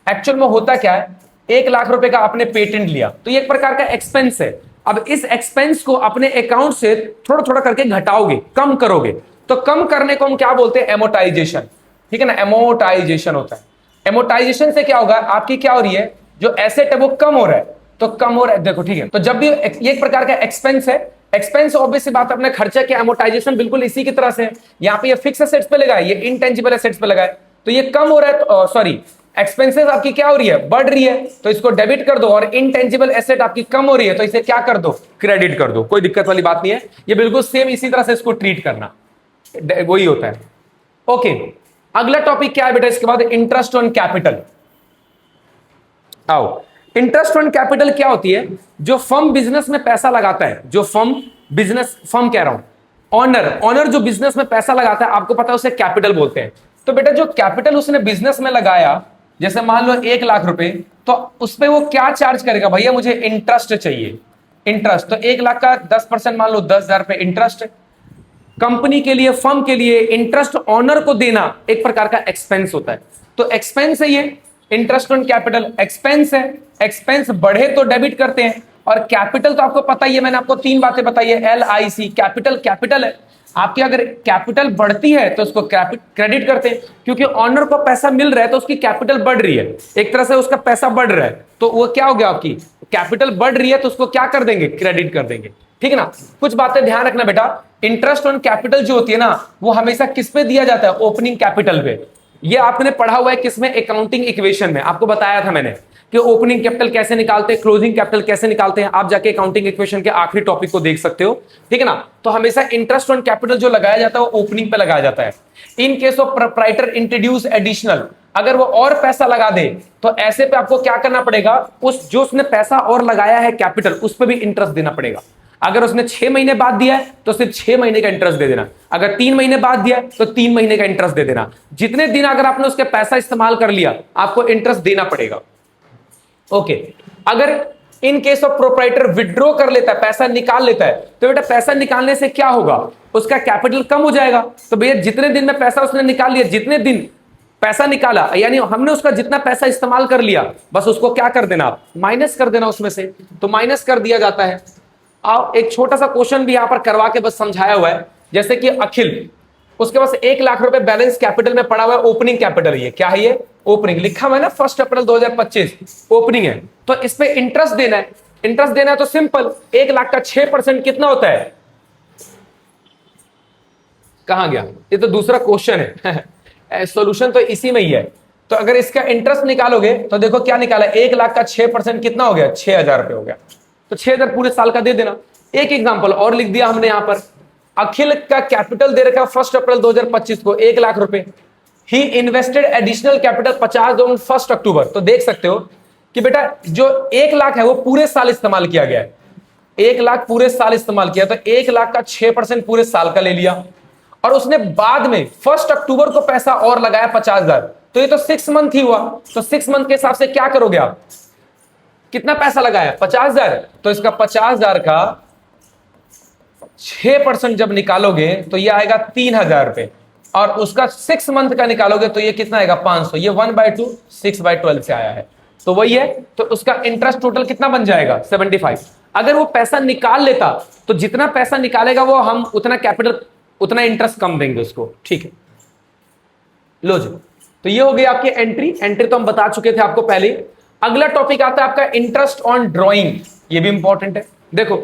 एक्चुअल में होता क्या है, 1 लाख रुपए का आपने पेटेंट लिया तो ये एक प्रकार का एक्सपेंस है। अब इस एक्सपेंस को अपने अकाउंट से थोड़ा थोड़ा करके घटाओगे, कम करोगे, तो कम करने को हम क्या बोलते हैं, एमोटाइजेशन, ठीक है ना, एमोटाइजेशन होता है। एमोटाइजेशन से क्या होगा, आपकी क्या हो रही है, जो एसेट है वो कम हो रहा है, तो कम हो रहा है, देखो ठीक है। तो जब भी ये एक प्रकार का एक्सपेंस है, एक्सपेंस ऑब्वियस सी बात, अपने खर्चा के एमोटाइजेशन बिल्कुल इसी की तरह से है। यहाँ पे ये फिक्स एसेट्स पे लगाए, ये इनटेंजिबल एसेट्स पे लगाए, तो ये कम हो रहा है, तो सॉरी एक्सपेंसेस आपकी क्या हो रही है, बढ़ रही है, तो इसको डेबिट कर दो। और इनटेंजिबल एसेट आपकी कम हो रही है तो इसे क्या कर दो, क्रेडिट कर दो। कोई दिक्कत वाली बात नहीं है, ये बिल्कुल सेम इसी तरह से इसको ट्रीट करना, वही होता है। ओके, अगला टॉपिक क्या है बेटा इसके बाद, इंटरेस्ट ऑन कैपिटल। आओ, इंटरेस्ट ऑन कैपिटल क्या होती है, जो फर्म बिजनेस में पैसा लगाता है, जो फर्म कह रहा हूं, ऑनर जो बिजनेस में पैसा लगाता है, आपको पता है उसे कैपिटल बोलते हैं। तो बेटा जो कैपिटल उसने बिजनेस में लगाया, जैसे मान लो 1 लाख रुपए, तो उस पर वो क्या चार्ज करेगा, भैया मुझे इंटरेस्ट चाहिए, इंटरेस्ट। तो 1 लाख का 10% मान लो 10,000 रुपए इंटरेस्ट। कंपनी के लिए, फर्म के लिए इंटरेस्ट ऑनर को देना एक प्रकार का एक्सपेंस होता है। तो एक्सपेंस है ये, इंटरेस्ट ऑन कैपिटल एक्सपेंस है। एक्सपेंस बढ़े तो डेबिट करते हैं, और कैपिटल तो आपको पता ही है, मैंने आपको 3 बातें बताई है, LIC कैपिटल, कैपिटल है आपकी। अगर कैपिटल बढ़ती है तो उसको क्रेडिट करते हैं, क्योंकि ऑनर को पैसा मिल रहा है तो उसकी कैपिटल बढ़ रही है, एक तरह से उसका पैसा बढ़ रहा है, तो वो क्या हो गया, आपकी कैपिटल बढ़ रही है तो उसको क्या कर देंगे, क्रेडिट कर देंगे, ठीक है ना। कुछ बातें ध्यान रखना बेटा, इंटरेस्ट ऑन कैपिटल जो होती है ना, वो हमेशा किस पे दिया जाता है, ओपनिंग कैपिटल पे। ये आपने पढ़ा हुआ है किसमें, अकाउंटिंग इक्वेशन में, आपको बताया था मैंने कि ओपनिंग कैपिटल कैसे निकालते हैं, क्लोजिंग कैपिटल कैसे निकालते हैं। आप जाके अकाउंटिंग इक्वेशन के आखिरी टॉपिक को देख सकते हो, ठीक है ना। तो हमेशा इंटरेस्ट ऑन कैपिटल जो लगाया जाता है वो ओपनिंग पे लगाया जाता है। In case of proprietor introduce additional, अगर वो और पैसा लगा दे तो ऐसे पे आपको क्या करना पड़ेगा, उस जो उसने पैसा और लगाया है कैपिटल, उस पर भी इंटरेस्ट देना पड़ेगा। अगर उसने 6 महीने बाद दिया है तो सिर्फ 6 महीने का इंटरेस्ट दे देना, अगर 3 महीने बाद दिया है तो 3 महीने का इंटरेस्ट दे देना। जितने दिन अगर आपने उसके पैसा इस्तेमाल कर लिया आपको इंटरेस्ट देना पड़ेगा। ओके, अगर in case of proprietor withdraw कर लेता है, पैसा निकाल लेता है, तो बेटा पैसा निकालने से क्या होगा, उसका कैपिटल कम हो जाएगा। तो भैया जितने दिन में पैसा उसने निकाल लिया, जितने दिन पैसा निकाला, यानी हमने उसका जितना पैसा इस्तेमाल कर लिया, बस उसको क्या कर देना, माइनस कर देना उसमें से, तो माइनस कर दिया जाता है। अब एक छोटा सा क्वेश्चन भी यहां पर करवा के बस समझाया हुआ है, जैसे कि अखिल, उसके पास 1 लाख रुपए बैलेंस कैपिटल में पड़ा हुआ है, ओपनिंग कैपिटल, ये क्या है, ये ओपनिंग लिखा हुआ है ना, 1 अप्रैल 2025 ओपनिंग है। तो इस पे इंटरेस्ट देना है, इंटरेस्ट देना है तो सिंपल, 1 लाख का 6% कितना होता है, कहां गया, ये तो दूसरा क्वेश्चन है सॉल्यूशन तो इसी में ही है। तो अगर इसका इंटरेस्ट निकालोगे तो देखो क्या निकाला, 1 लाख का 6% कितना हो गया, 6,000 रुपए हो गया। तो 6,000 पूरे साल का दे देना। एक एग्जांपल और लिख दिया हमने यहां पर, अखिल का कैपिटल दे रखा 1 अप्रैल 2025 को 1 लाख रुपए, ही इन्वेस्टेड एडिशनल कैपिटल 50 ऑन 1 अक्टूबर। तो देख सकते हो कि बेटा जो 1 लाख है वो पूरे साल इस्तेमाल किया गया है, 1 लाख पूरे साल इस्तेमाल किया, तो 1 लाख का 6% पूरे साल का ले लिया, और उसने बाद में 1 अक्टूबर को पैसा और लगाया 50,000, तो ये तो 6 मंथ ही हुआ। तो 6 मंथ के हिसाब से क्या करोगे आप, कितना पैसा लगाया, 50,000, तो इसका 50,000 का 6% जब निकालोगे तो ये आएगा 3,000 रुपए। और उसका 6 मंथ का निकालोगे तो ये कितना आएगा 500, ये 1/2 6/12 से आया है, तो वही है। तो उसका इंटरेस्ट टोटल कितना बन जाएगा 75। अगर वो पैसा निकाल लेता तो जितना पैसा निकालेगा वो हम उतना कैपिटल उतना इंटरेस्ट कम देंगे उसको, ठीक है। लो जी, तो ये हो गई आपकी एंट्री तो हम बता चुके थे आपको पहले। अगला टॉपिक आता है आपका इंटरेस्ट ऑन ड्रॉइंग, ये भी इंपॉर्टेंट है। देखो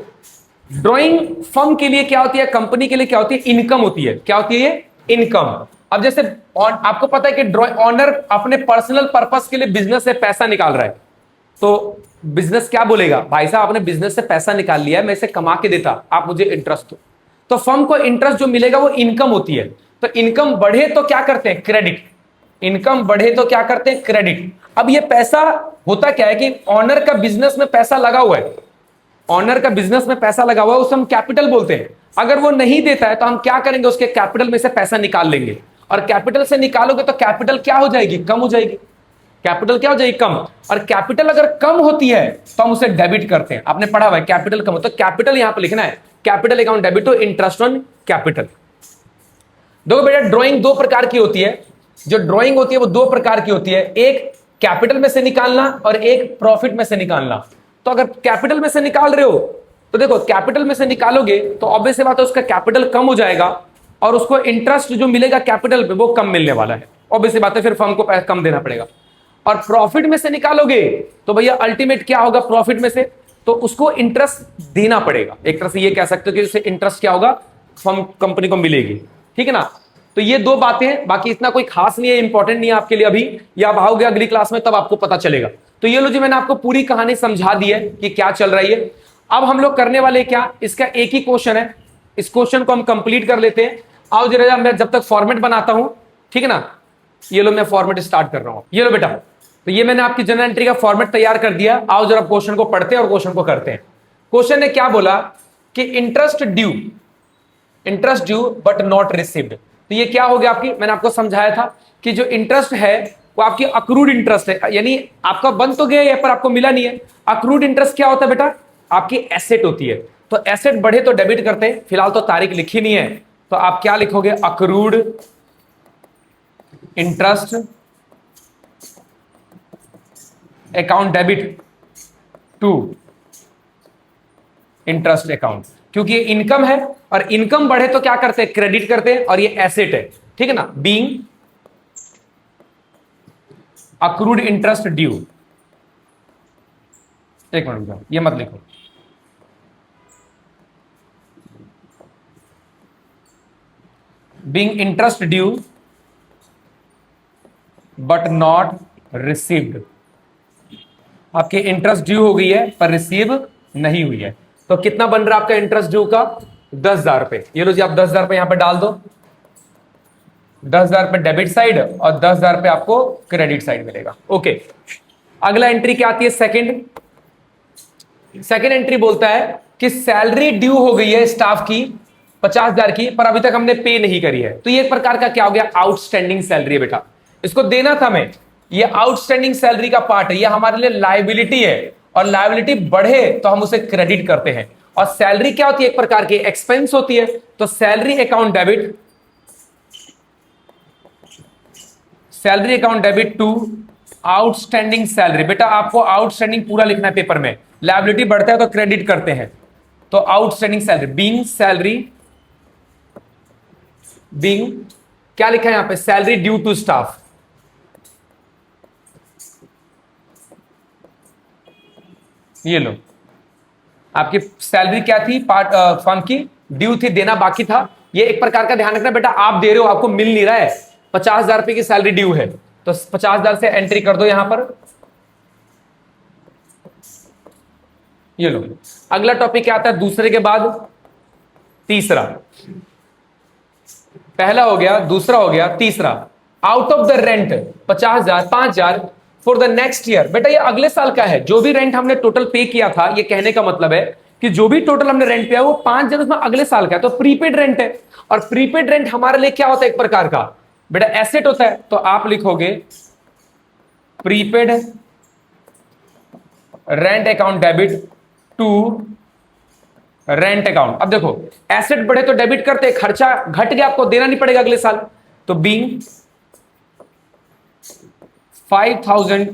ड्रॉइंग फर्म के लिए क्या होती है, कंपनी के लिए क्या होती है, इनकम होती है। क्या होती है, इनकम। अब जैसे आपको पता है कि ऑनर अपने पर्सनल पर्पस के लिए बिजनेस से पैसा निकाल रहा है, तो बिजनेस क्या बोलेगा, भाई साहब आपने बिजनेस से पैसा निकाल लिया है, मैं इसे कमा के देता, आप मुझे इंटरेस्ट दो। तो फर्म को इंटरेस्ट जो मिलेगा वो इनकम होती है। तो इनकम बढ़े तो क्या करते हैं, क्रेडिट। इनकम बढ़े तो क्या करते हैं, क्रेडिट। अब ये पैसा होता क्या है कि ऑनर का बिजनेस में पैसा लगा हुआ है, ऑनर का बिजनेस में पैसा लगा हुआ है, उसे हम कैपिटल बोलते हैं। अगर वो नहीं देता है तो हम क्या करेंगे, उसके कैपिटल में से पैसा निकाल लेंगे, और कैपिटल से निकालोगे तो कैपिटल क्या हो जाएगी, कम हो जाएगी। कैपिटल क्या हो जाएगी, कम। और कैपिटल अगर कम होती है तो हम उसे डेबिट करते हैं। आपने पढ़ा हुआ है कैपिटल कम हो तो कैपिटल यहां पर लिखना है, capital account debit to interest on capital. देखो बेटा ड्राइंग दो प्रकार की होती है, जो ड्राइंग होती है वो दो प्रकार की होती है, एक कैपिटल में से निकालना और एक प्रॉफिट में से निकालना। तो अगर कैपिटल में से निकाल रहे हो तो देखो कैपिटल में से निकालोगे तो ऑब्वियस बात है उसका कैपिटल कम हो जाएगा और उसको इंटरेस्ट जो मिलेगा कैपिटल पे वो कम मिलने वाला है, ऑब्वियस बात है, फिर फर्म को कम देना पड़ेगा। और प्रॉफिट में से निकालोगे तो भैया अल्टीमेट क्या होगा, प्रॉफिट में से तो उसको इंटरेस्ट देना पड़ेगा। एक तरह से ये कह सकते हो कि उससे इंटरेस्ट क्या होगा, फर्म कंपनी को मिलेगी, ठीक है ना। तो ये दो बातें, बाकी इतना कोई खास नहीं है, इंपॉर्टेंट नहीं है आपके लिए अभी, या आप आओगे अगली क्लास में तब आपको पता चलेगा। तो ये लो जी, मैंने आपको पूरी कहानी समझा दी है कि क्या चल रही है। अब हम लोग करने वाले क्या, इसका एक ही क्वेश्चन है, इस क्वेश्चन को हम कंप्लीट कर लेते हैं। आओ जरा, मैं जब तक फॉर्मेट बनाता हूं, ठीक है ना। ये लो मैं फॉर्मेट स्टार्ट कर रहा हूं, ये लो बेटा, तो ये मैंने आपकी जनरल एंट्री का फॉर्मेट तैयार कर दिया। आओ जरा क्वेश्चन को पढ़ते हैं और क्वेश्चन को करते हैं। क्वेश्चन ने क्या बोला कि interest due but not received. तो ये क्या हो गया आपकी, मैंने आपको समझाया था कि जो इंटरेस्ट है वो आपकी अक्रूड इंटरेस्ट है, यानी आपका बन तो गया है पर आपको मिला नहीं है। अक्रूड इंटरेस्ट क्या होता है बेटा, आपकी एसेट होती है। तो एसेट बढ़े तो डेबिट करते हैं, फिलहाल तो तारीख लिखी नहीं है, तो आप क्या लिखोगे, accrued interest account debit to interest account, क्योंकि ये इनकम है और इनकम बढ़े तो क्या करते हैं, क्रेडिट करते हैं, और ये एसेट है, ठीक है ना। बीइंग अक्रूड इंटरेस्ट ड्यू, एक मिनट ये मत लिखो, being interest due but not received. आपके इंटरेस्ट ड्यू हो गई है पर रिसीव नहीं हुई है, तो कितना बन रहा है आपका इंटरेस्ट ड्यू का, 10,000 रुपए। ये लो जी, आप 10,000 रुपए यहां पे डाल दो, 10,000 रुपए डेबिट साइड और 10,000 रुपए आपको क्रेडिट साइड मिलेगा। ओके, अगला एंट्री क्या आती है, सेकंड एंट्री बोलता है कि सैलरी ड्यू हो गई है स्टाफ की 50,000 की, पर अभी तक हमने पे नहीं करी है। तो ये एक प्रकार का क्या हो गया, आउटस्टैंडिंग सैलरी है बेटा, इसको देना था हमें। ये आउटस्टैंडिंग सैलरी का पार्ट है, ये हमारे लिए लायबिलिटी है, और लायबिलिटी बढ़े तो हम उसे क्रेडिट करते हैं। और सैलरी क्या होती है, एक प्रकार की एक्सपेंस होती है। तो salary account debit to outstanding salary. बेटा आपको आउटस्टैंडिंग पूरा लिखना है पेपर में, लायबिलिटी बढ़ता है तो क्रेडिट करते हैं। तो आउटस्टैंडिंग सैलरी, बीइंग क्या लिखा है यहां पे, सैलरी ड्यू टू स्टाफ। ये लो, आपकी सैलरी क्या थी, फर्म की ड्यू थी, देना बाकी था। ये एक प्रकार का ध्यान रखना बेटा, आप दे रहे हो आपको मिल नहीं रहा है, 50,000 रुपए की सैलरी ड्यू है, तो 50,000 से एंट्री कर दो यहां पर। ये लो, अगला टॉपिक क्या आता है, दूसरे के बाद तीसरा। पहला हो गया, दूसरा हो गया, तीसरा, out of the rent 50,000 5,000 for the next year. बेटा ये अगले साल का है, जो भी रेंट हमने टोटल पे किया था, ये कहने का मतलब है कि जो भी टोटल हमने रेंट पे वो 5,000 उसमें अगले साल का है, तो प्रीपेड रेंट है। और प्रीपेड रेंट हमारे लिए क्या होता है, एक प्रकार का बेटा एसेट होता है। तो आप लिखोगे prepaid rent account debit to rent account. अब देखो एसेट बढ़े तो डेबिट करते, खर्चा घट गया आपको देना नहीं पड़ेगा अगले साल। तो being 5,000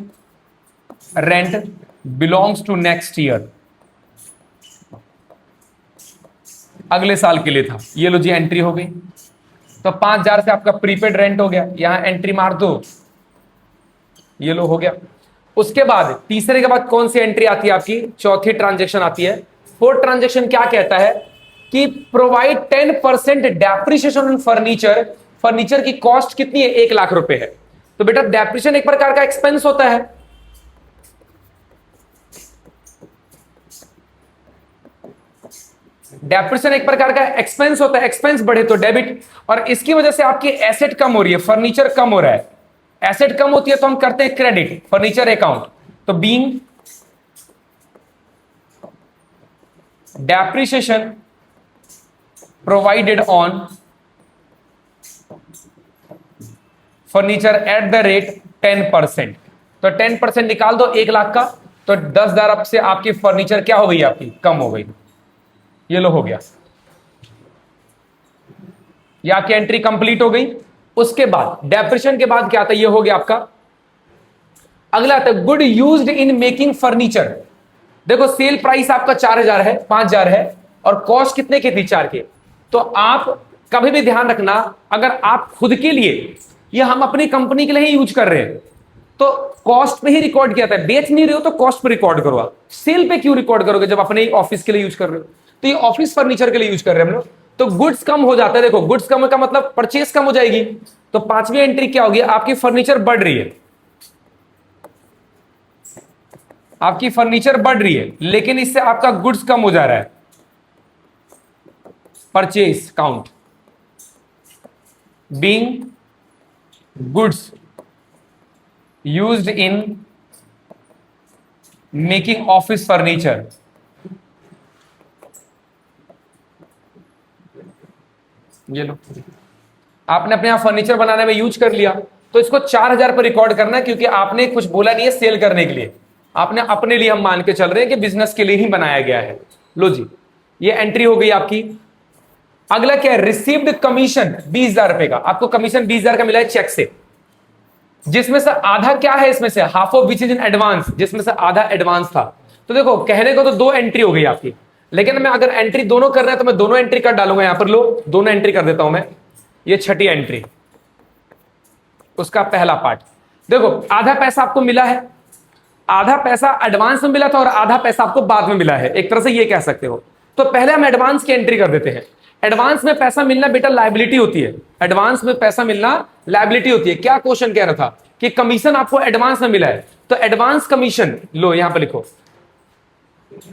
rent belongs to next year, अगले साल के लिए था। ये लो जी एंट्री हो गई। तो 5,000 से आपका प्रीपेड रेंट हो गया, यहां एंट्री मार दो, ये लो हो गया। उसके बाद तीसरे के बाद कौन सी एंट्री आती है आपकी? चौथी ट्रांजेक्शन आती है। फोर्थ ट्रांजेक्शन क्या कहता है कि provide 10% depreciation on furniture. Furniture की कॉस्ट कितनी है? 1,00,000 रुपए है। तो बेटा डेप्रिसिएशन एक प्रकार का एक्सपेंस होता है। डेप्रिसिएशन एक प्रकार का एक्सपेंस होता है, एक्सपेंस बढ़े तो डेबिट, और इसकी वजह से आपकी एसेट कम हो रही है, फर्नीचर कम हो रहा है। एसेट कम होती है तो हम करते हैं क्रेडिट, फर्नीचर अकाउंट। तो being depreciation provided on furniture at the rate 10%। तो 10% निकाल दो 1,00,000 का, तो 10,000 अब से आपकी फर्नीचर क्या हो गई? आपकी कम हो गई। ये लो हो गया, ये आपकी एंट्री कंप्लीट हो गई। उसके बाद डेप्रिसिएशन के बाद क्या आता है? ये हो गया आपका। अगला आता है good used in making furniture. देखो सेल प्राइस आपका 4,000 है, 5,000 है, और कॉस्ट कितने की थी? 4 की। तो आप कभी भी ध्यान रखना, अगर आप खुद के लिए या हम अपनी कंपनी के लिए ही यूज कर रहे हैं तो कॉस्ट पे ही रिकॉर्ड किया था। बेच नहीं रहे हो तो कॉस्ट पे रिकॉर्ड करो। आप सेल पे क्यों रिकॉर्ड करोगे जब अपने ऑफिस के लिए यूज कर रहे हो? तो ये ऑफिस फर्नीचर के लिए यूज कर रहे हैं हम लोग, तो गुड्स कम हो जाता है। देखो गुड्स कम का मतलब परचेस कम हो जाएगी। तो 5वीं एंट्री क्या होगी? आपकी फर्नीचर बढ़ रही है, आपकी फर्नीचर बढ़ रही है, लेकिन इससे आपका गुड्स कम हो जा रहा है। Purchase count being goods used in making office furniture. ये लो, आपने अपने यहां फर्नीचर बनाने में यूज कर लिया, तो इसको 4,000 पर रिकॉर्ड करना है, क्योंकि आपने कुछ बोला नहीं है सेल करने के लिए, आपने अपने लिए, हम मान के चल रहे हैं कि बिजनेस के लिए ही बनाया गया है। लो जी, ये एंट्री हो गई आपकी। अगला क्या है? रिसीव्ड कमीशन 20,000 रुपए का। आपको कमीशन 20,000 का मिला है चेक से, जिसमें से आधा क्या है? इसमें से half of which is in advance, जिसमें से आधा एडवांस था। तो देखो कहने को तो 2 एंट्री हो गई आपकी, लेकिन मैं अगर एंट्री दोनों कर रहा है तो मैं दोनों एंट्री कर डालूंगा। यहां पर लो, दोनों एंट्री कर देता हूं मैं। ये छठी एंट्री, उसका पहला पार्ट। देखो आधा पैसा आपको मिला है, आधा पैसा एडवांस में मिला था और आधा पैसा आपको बाद में मिला है, एक तरह से ये कह सकते हो। तो पहले हम एडवांस की एंट्री कर देते हैं। एडवांस में पैसा मिलना बेटा लायबिलिटी होती है, एडवांस में पैसा मिलना लायबिलिटी होती है। क्या क्वेश्चन कह रहा था कि कमीशन आपको एडवांस में मिला है, तो एडवांस कमीशन लो यहां पर लिखो।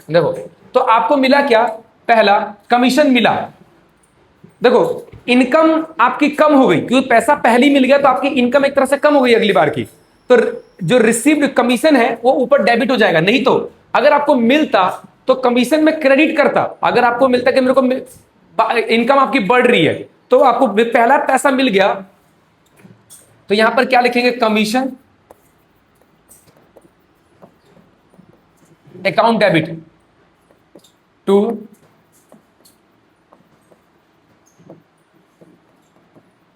देखो तो आपको मिला क्या? पहला कमीशन मिला। देखो इनकम आपकी कम हो गई, क्योंकि पैसा पहले ही मिल गया, तो आपकी इनकम एक तरह से कम हो गई अगली बार की। तो जो रिसीव्ड कमीशन है वो ऊपर डेबिट हो जाएगा। नहीं तो अगर आपको मिलता तो कमीशन में क्रेडिट करता। अगर आपको मिलता कि मेरे को इनकम आपकी बढ़ रही है, तो आपको पहला पैसा मिल गया, तो यहां पर क्या लिखेंगे? Commission account debit to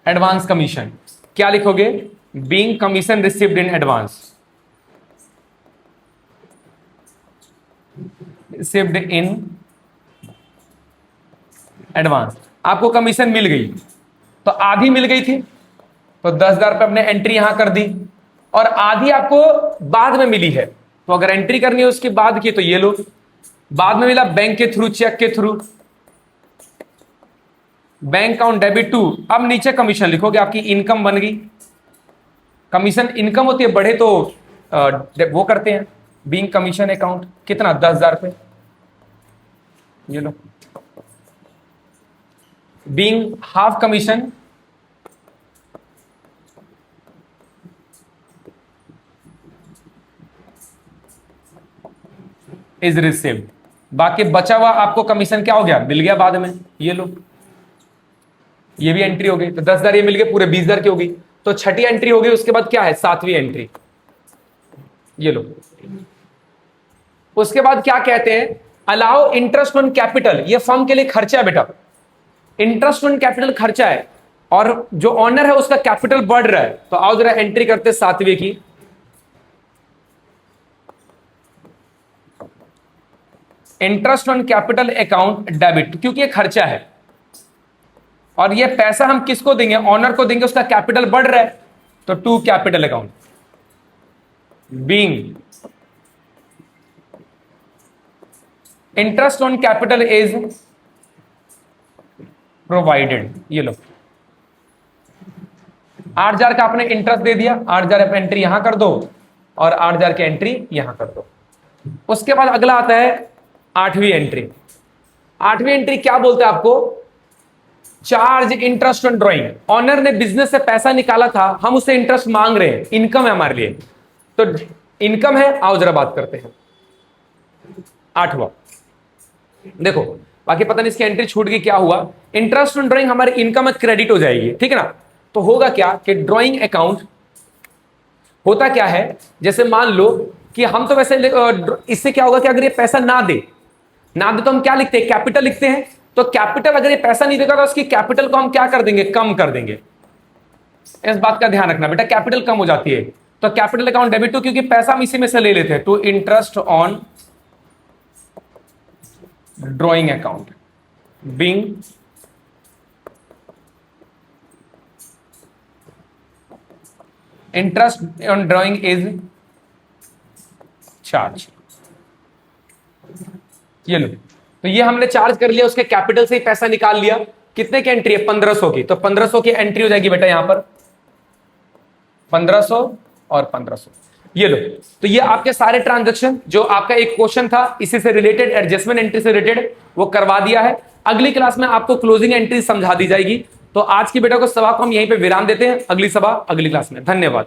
advance commission. क्या लिखोगे? Being commission received in advance, received in advance. आपको कमीशन मिल गई, तो आधी मिल गई थी, तो 10,000 रुपए अपने एंट्री यहां कर दी, और आधी आपको बाद में मिली है। तो अगर एंट्री करनी है उसके बाद की, तो ये लो, बाद में मिला बैंक के थ्रू, चेक के through, bank account debit to. अब नीचे कमीशन लिखोगे, आपकी इनकम बन गई। कमीशन इनकम होती है, बढ़े तो वो करते हैं। बीइंग कमीशन अकाउंट कितना? 10,000 रुपए। ये लो, being half commission is received. बाकी बचा हुआ आपको कमीशन क्या हो गया? मिल गया बाद में। ये लो, ये भी एंट्री हो गई। तो 10,000 ये मिल गए, पूरे 20,000 की हो गई। तो छठी एंट्री हो गई। उसके बाद क्या है? 7वीं एंट्री। ये लो, उसके बाद क्या कहते हैं? Allow interest on capital. ये फर्म के लिए खर्चा है बेटा, इंटरेस्ट ऑन कैपिटल खर्चा है। और जो ऑनर है उसका कैपिटल बढ़ रहा है, तो आओ जरा एंट्री करते 7वें की। Interest on capital account debit, क्योंकि ये खर्चा है और ये पैसा हम किसको देंगे, ऑनर को देंगे, उसका कैपिटल बढ़ रहा है, तो to capital account being interest on capital is provided. ये लो 8,000 का आपने इंटरेस्ट दे दिया, 8,000 एंट्री यहां कर दो और 8,000 की एंट्री यहां कर दो। उसके बाद अगला आता है 8वीं एंट्री। 8वीं एंट्री क्या बोलते हैं आपको, charge interest on drawing. Owner ने बिजनेस से पैसा निकाला था, हम उससे इंटरेस्ट मांग रहे हैं, इनकम है हमारे लिए, तो इनकम है। आओ जरा बात करते हैं 8वां। देखो बाकी पता नहीं इसकी एंट्री छूट गई, क्या हुआ, इंटरेस्ट ऑन ड्राइंग हमारी इनकम में क्रेडिट हो जाएगी, ठीक है ना। तो होगा क्या कि ड्राइंग अकाउंट होता क्या है, जैसे मान लो कि हम तो वैसे इससे क्या होगा कि अगर ये पैसा ना दे तो हम क्या लिखते हैं, कैपिटल लिखते हैं। तो कैपिटल अगर ये पैसा नहीं देगा तो उसकी कैपिटल को हम क्या कर देंगे, कम कर देंगे। इस बात का ध्यान रखना बेटा, कैपिटल कम हो जाती है, तो कैपिटल अकाउंट डेबिट टू, क्योंकि पैसा हम इसी में से ले लेते हैं, to interest on drawing account being interest on drawing is charge. ये लो, तो ये हमने चार्ज कर लिया, उसके कैपिटल से ही पैसा निकाल लिया। कितने की एंट्री है, 1500 की, तो 1500 की एंट्री हो जाएगी बेटा यहां पर 1500 और 1500। ये लो, तो ये आपके सारे ट्रांजैक्शन जो आपका एक क्वेश्चन था इसी से रिलेटेड, एडजस्टमेंट एंट्री से रिलेटेड, वो करवा दिया है। अगली क्लास में आपको क्लोजिंग एंट्री समझा दी जाएगी। तो आज की बेटा को सभा को हम यहीं पे विराम देते हैं, अगली सभा अगली क्लास में। धन्यवाद।